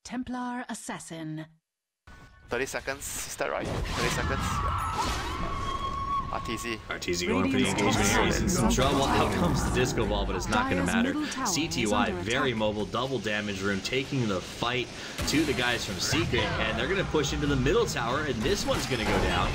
Templar Assassin. 30 seconds, is that right? 30 seconds? Yeah. RTZ going for the engagement here. He's in some trouble. Out comes the disco ball, but it's not going to matter. CTY, very mobile, double damage room, taking the fight to the guys from Secret, and they're going to push into the middle tower, and this one's going to go down.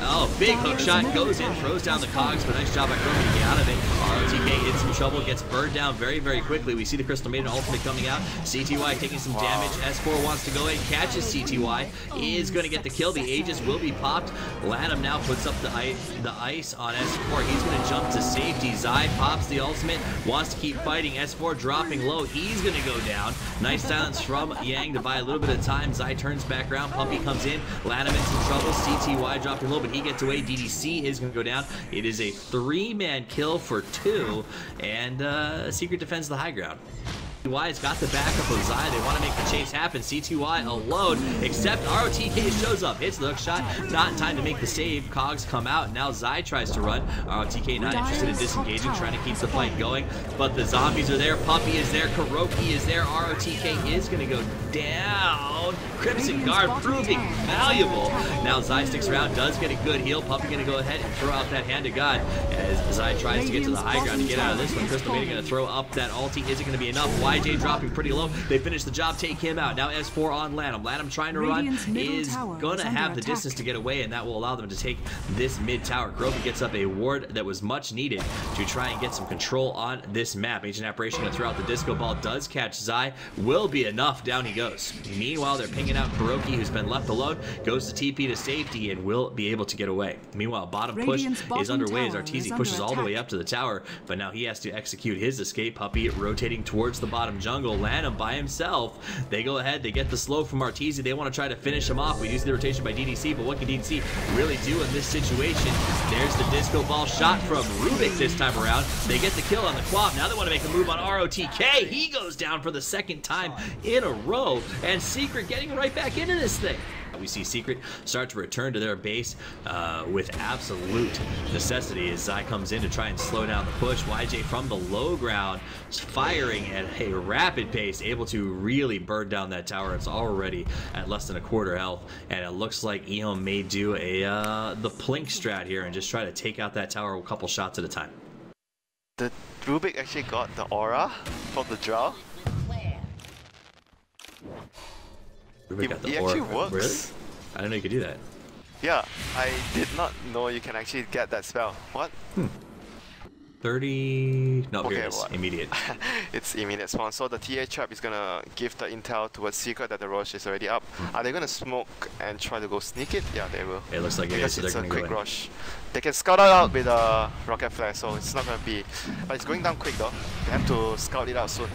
Oh, big hook shot, goes in, throws down the cogs, but nice job by Kroki to get out of it. ROTK in some trouble, gets burned down very, very quickly. We see the Crystal Maiden ultimate coming out. CTY taking some damage. S4 wants to go in, catches CTY, is going to get the kill. The Aegis will be popped. Lanham now puts up the ice on S4. He's going to jump to safety. Zai pops the ultimate, wants to keep fighting. S4 dropping low. He's going to go down. Nice silence from Yang to buy a little bit of time. Zai turns back around. Puppy comes in. Lanham in some trouble. CTY dropping low, but he gets away. DDC is going to go down. It is a 3-man kill for 2, and Secret defends the high ground. CTY's got the backup of Zai. They want to make the chase happen. CTY alone, except ROTK shows up, hits the hook shot, not in time to make the save. Cogs come out. Now Zai tries to run. ROTK not interested in disengaging, trying to keep the fight going, but the zombies are there. Puppy is there. Kuroki is there. ROTK is going to go down. Crimson Guard proving valuable. Now Zai sticks around, does get a good heal. Puppy going to go ahead and throw out that hand of God as Zai tries to get to the high ground to get out of this one. Crystal Maiden going to throw up that ulti. Is it going to be enough? YJ dropping pretty low. They finish the job, take him out. Now S4 on Lanham. Lanham trying to run, is going to have the distance to get away, and that will allow them to take this mid tower. Kroki gets up a ward that was much needed to try and get some control on this map. Ancient Apparition going to throw out the disco ball, does catch Zai, will be enough. Down he goes. Meanwhile, they're pinging out Kuroki, who's been left alone, goes to TP to safety and will be able to get away. Meanwhile, bottom push is underway as Arteezy pushes all the way up to the tower, but now he has to execute his escape. Puppy rotating towards the bottom jungle. Lanham by himself. They go ahead, they get the slow from Arteezy. They want to try to finish him off. We use the rotation by DDC, but what can DDC really do in this situation? There's the disco ball shot from Rubik this time around. They get the kill on the Quap. Now they want to make a move on ROTK. He goes down for the 2nd time in a row, and Secret getting right back into this thing. We see Secret start to return to their base with absolute necessity as Zai comes in to try and slow down the push. YJ from the low ground is firing at a rapid pace, able to really burn down that tower. It's already at less than a quarter health, and it looks like Ehome may do the Plink strat here and just try to take out that tower a couple shots at a time. The Rubik actually got the aura from the Drow. It actually works. Really? I didn't know you could do that. Yeah, I did not know you can actually get that spell. What? 30... No, okay, here it is. Immediate. It's immediate spawn. So the TA trap is gonna give the intel towards Secret that the Rosh is already up. Are they gonna smoke and try to go sneak it? Yeah, they will. It looks like it is, so it's they're a gonna quick go rush. They can scout it out with a rocket flare, so it's not gonna be... But it's going down quick though. They have to scout it out soon.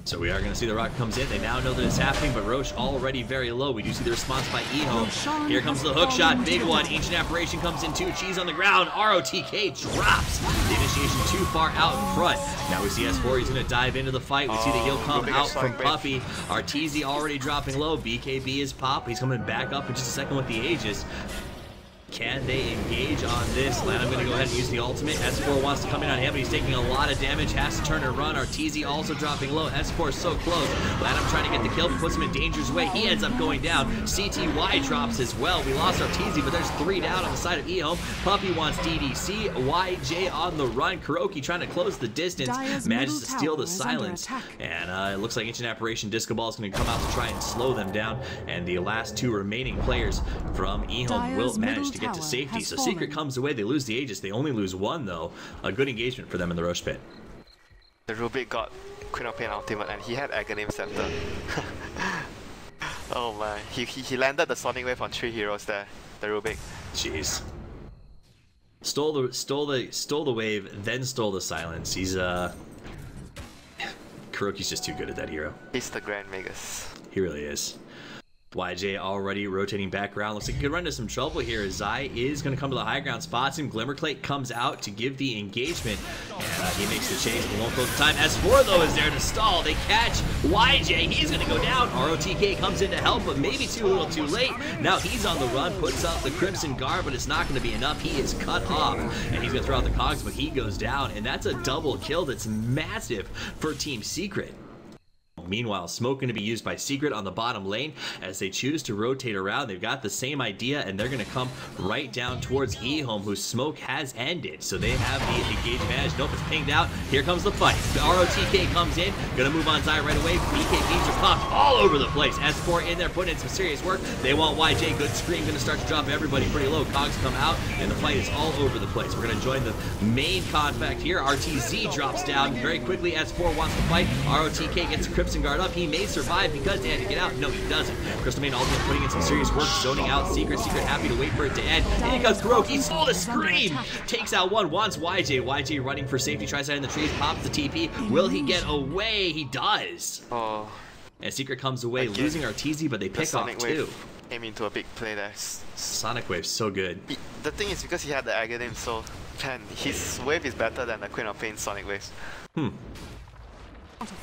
So we are going to see the rocket comes in. They now know that it's happening, but Roche already very low. We do see the response by Ehome. Here comes the hook shot, big one. Ancient Apparition comes in too. Cheese on the ground. ROTK drops. The initiation too far out in front. Now we see S4. He's going to dive into the fight. We see the heal come out from Puppy. Arteezy already dropping low. BKB is pop. He's coming back up in just a second with the Aegis. Can they engage on this? Lanham going to go ahead and use the ultimate. S4 wants to come in on him, but he's taking a lot of damage. Has to turn and run. Arteezy also dropping low. S4 is so close. Lanham trying to get the kill, but puts him in danger's way. He ends up going down. CTY drops as well. We lost Arteezy, but there's 3 down on the side of Ehome. Puppy wants DDC. YJ on the run. Kuroki trying to close the distance. Manages to steal the silence. And it looks like Ancient Apparition Disco Ball is going to come out to try and slow them down. And the last 2 remaining players from Ehome will manage to get to safety. So Secret comes away. They lose the Aegis. They only lose 1 though. A good engagement for them in the Roche pit. The Rubik got Queen of Pain ultimate and he had Aghanim Scepter. Oh man, he landed the Sonic Wave on 3 heroes there. The Rubik. Jeez. Stole the wave, then stole the silence. He's Kuroki's just too good at that hero. He's the Grand Magus. He really is. YJ already rotating back around. Looks like he could run into some trouble here. Zai is going to come to the high ground, spots him. Glimmerclate comes out to give the engagement, and he makes the chase, but won't close the time. S4 though is there to stall. They catch YJ. He's going to go down. ROTK comes in to help, but maybe a little too late. Now he's on the run, puts up the Crimson Guard, but it's not going to be enough. He is cut off, and he's going to throw out the cogs, but he goes down, and that's a double kill that's massive for Team Secret. Meanwhile, smoke going to be used by Secret on the bottom lane as they choose to rotate around. They've got the same idea, and they're going to come right down towards eHome, whose smoke has ended. So they have the engage advantage. Nope, it's pinged out. Here comes the fight. The ROTK comes in, going to move on Zai right away. BKBs are popped all over the place. S4 in there putting in some serious work. They want YJ. Good screen, going to start to drop everybody pretty low. Cogs come out, and the fight is all over the place. We're going to join the main conflict here. RTZ drops down very quickly. S4 wants to fight. ROTK gets Crimson Guard up. He may survive because they had to get out. No, he doesn't. Crystal Maiden ultimate putting in some serious work, zoning out Secret. Secret happy to wait for it to end. And here comes Kuroki. Oh, the scream! Takes out one, wants YJ. YJ running for safety, tries to hide in the trees, pops the TP. Will he get away? He does. Oh. And Secret comes away, again, losing Arteezy, but they pick off two. Came into a big play there. Sonic Wave's so good. The thing is, because he had the Aghanim, so his wave is better than the Queen of Pain Sonic Waves.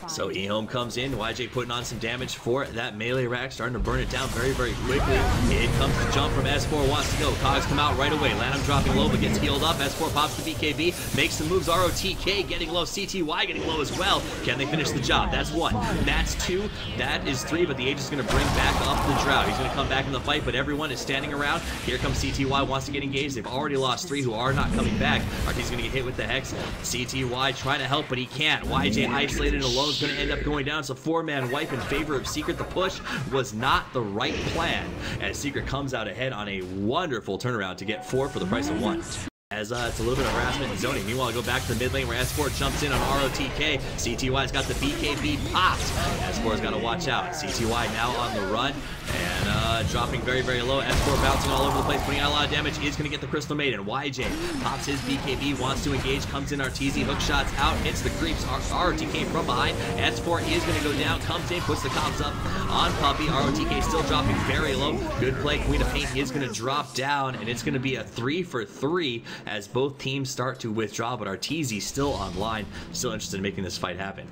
So eHome comes in, YJ putting on some damage for that melee rack, starting to burn it down very, very quickly. In comes the jump from S4, wants to go. Cogs come out right away. Lanham dropping low, but gets healed up. S4 pops the BKB, makes some moves. ROTK getting low, CTY getting low as well. Can they finish the job? That's one. That's two. That is three, but the Age is going to bring back up the Drought. He's going to come back in the fight, but everyone is standing around. Here comes CTY, wants to get engaged. They've already lost three who are not coming back. Arteezy's going to get hit with the Hex. CTY trying to help, but he can't. YJ isolated alone is going to end up going down. So four-man wipe in favor of Secret. The push was not the right plan, as Secret comes out ahead on a wonderful turnaround to get 4 for the price of 1. As it's a little bit of harassment and zoning. Meanwhile, go back to the mid lane where S4 jumps in on ROTK. CTY's got the BKB popped. S4's got to watch out. CTY now on the run and dropping very, very low. S4 bouncing all over the place, putting out a lot of damage. Is going to get the Crystal Maiden. YJ pops his BKB, wants to engage, comes in Arteezy, hook shots out, hits the creeps. ROTK from behind. S4 is going to go down, comes in, puts the comps up on Puppey. ROTK still dropping very low. Good play. Queen of Paint is going to drop down, and it's going to be a 3 for 3. As both teams start to withdraw, but Arteezy still online, still interested in making this fight happen.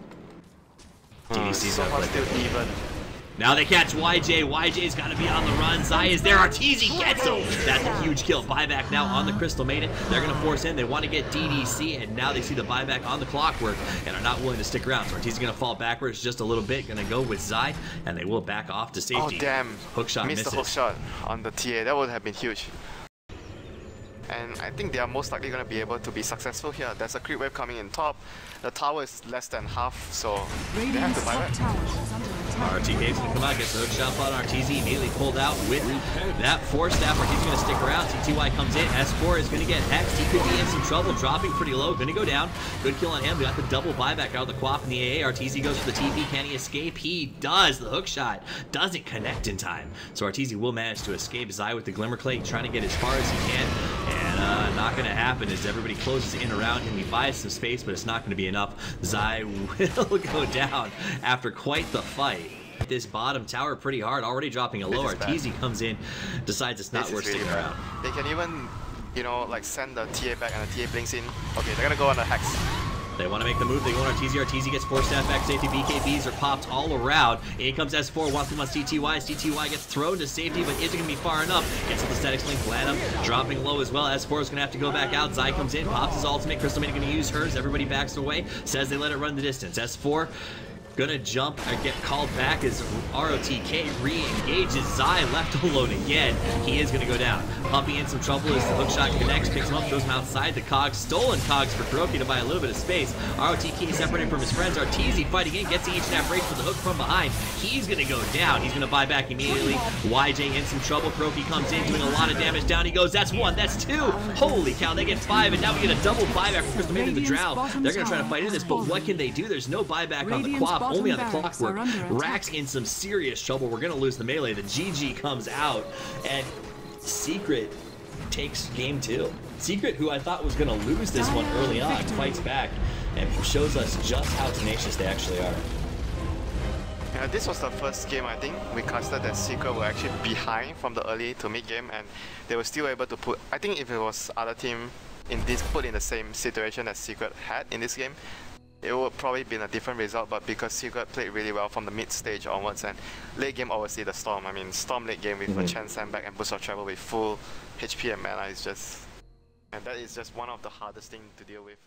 DDC's so much even. Now they catch YJ. YJ's got to be on the run. Zai is there. Arteezy gets him. That's a huge kill. Buyback now on the Crystal Maiden. They're going to force in. They want to get DDC, and now they see the buyback on the Clockwork and are not willing to stick around. So Arteezy's going to fall backwards just a little bit. Going to go with Zai, and they will back off to safety. Oh, damn. Hookshot missed misses. the hookshot on the TA. That would have been huge. And I think they are most likely going to be able to be successful here. There's a creep wave coming in top. The tower is less than half, so they have to buy back. RTK's going to come out, gets the hook shot on Arteezy, immediately pulled out with that Force Staff. Arteezy's going to stick around. CTY comes in. S4 is going to get hexed. He could be in some trouble, dropping pretty low. Going to go down. Good kill on him. We got the double buyback out of the Quap and the AA. Arteezy goes for the TP. Can he escape? He does. The hook shot doesn't connect in time. So Arteezy will manage to escape. Zai with the Glimmer Clay trying to get as far as he can. And not going to happen as everybody closes in around him. He buys some space, but it's not going to be enough. Zai will go down after quite the fight. This bottom tower pretty hard, already dropping a low. Arteezy comes in, decides it's not worth sticking around. They can even, you know, like send the TA back and the TA blinks in. Okay, they're gonna go on the Hex. They want to make the move. They go on Arteezy. Arteezy gets Force Staff back safety. BKBs are popped all around. In comes S4. Wants them on CTY. CTY gets thrown to safety, but isn't going to be far enough. Gets the Statics Link. Lanham dropping low as well. S4 is going to have to go back out. Zai comes in. Pops his ultimate. Crystal Maiden going to use hers. Everybody backs away. Says they let it run the distance. S4 gonna jump or get called back as ROTK re-engages. Zai left alone again. He is gonna go down. Puppey in some trouble as the hookshot connects, picks him up, throws him outside. The Cogs, stolen Cogs for Kuroki to buy a little bit of space. ROTK separated from his friends. Arteezy fighting in, gets the H-Snap break for the hook from behind. He's gonna go down. He's gonna buy back immediately. YJ in some trouble. Kuroki comes in, doing a lot of damage. Down he goes. That's one, that's two. Holy cow, they get 5, and now we get a double buyback from Crystal Maiden to the Drow. They're gonna try to fight into this, but what can they do? There's no buyback on the Quap, only on the Clockwork. Rack's in some serious trouble. We're gonna lose the melee. The GG comes out, and Secret takes game 2. Secret, who I thought was gonna lose this one early on, fights back and shows us just how tenacious they actually are. Yeah, this was the first game, I think, we casted that Secret were actually behind from the early to mid game, and they were still able to put, I think if it was other team put in the same situation that Secret had in this game, it would probably been a different result, but because Secret played really well from the mid stage onwards, and late game obviously the Storm. I mean, Storm late game with a Chen sandbag and Boost of Travel with full HP and mana is just, and that is just one of the hardest things to deal with.